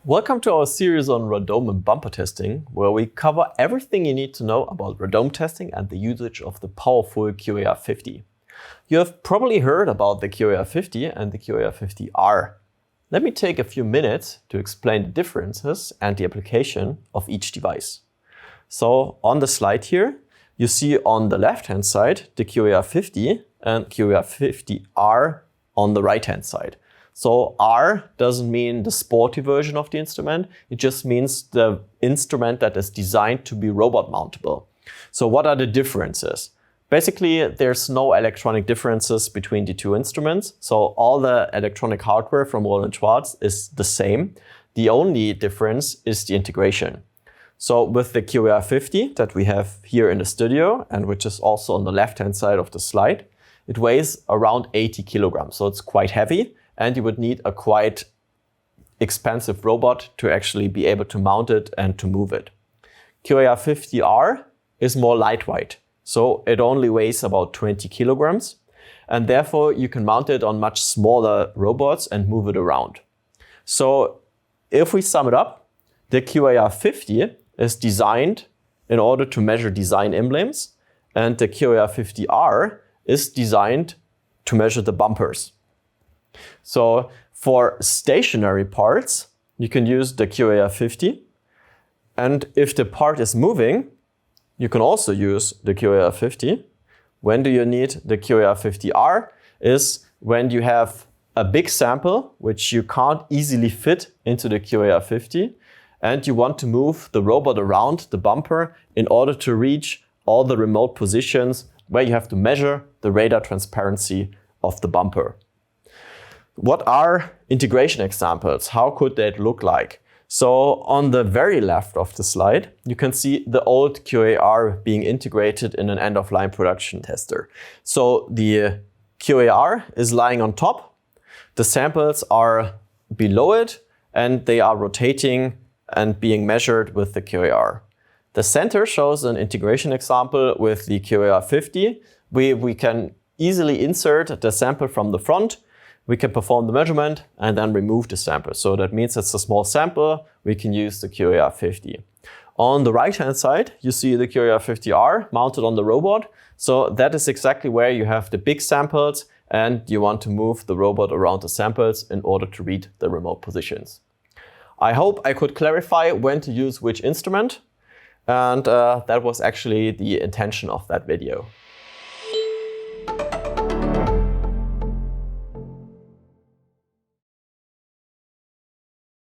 Welcome to our series on radome and bumper testing, where we cover everything you need to know about radome testing and the usage of the powerful QAR50. You have probably heard about the QAR50 and the QAR50-R. Let me take a few minutes to explain the differences and the application of each device. So on the slide here, you see on the left-hand side the QAR50 and QAR50-R on the right-hand side. So R doesn't mean the sporty version of the instrument, it just means the instrument that is designed to be robot mountable. So what are the differences? Basically, there's no electronic differences between the two instruments, so all the electronic hardware from Rohde and Schwarz is the same. The only difference is the integration. So with the QAR50 that we have here in the studio, and which is also on the left-hand side of the slide, it weighs around 80 kilograms, so it's quite heavy. And you would need a quite expensive robot to actually be able to mount it and to move it. QAR50R is more lightweight, so it only weighs about 20 kilograms, and therefore you can mount it on much smaller robots and move it around. So if we sum it up, the QAR50 is designed in order to measure design emblems, and the QAR50R is designed to measure the bumpers. So for stationary parts, you can use the QAR50. And if the part is moving, you can also use the QAR50. When do you need the QAR50R? Is when you have a big sample, which you can't easily fit into the QAR50, and you want to move the robot around the bumper in order to reach all the remote positions where you have to measure the radar transparency of the bumper. What are integration examples? How could that look like? So on the very left of the slide, you can see the old QAR being integrated in an end-of-line production tester. So the QAR is lying on top, the samples are below it, and they are rotating and being measured with the QAR. The center shows an integration example with the QAR50. We can easily insert the sample from the front. We can perform the measurement and then remove the sample. So that means it's a small sample, we can use the QAR50. On the right-hand side, you see the QAR50R mounted on the robot. So that is exactly where you have the big samples and you want to move the robot around the samples in order to read the remote positions. I hope I could clarify when to use which instrument. And that was actually the intention of that video.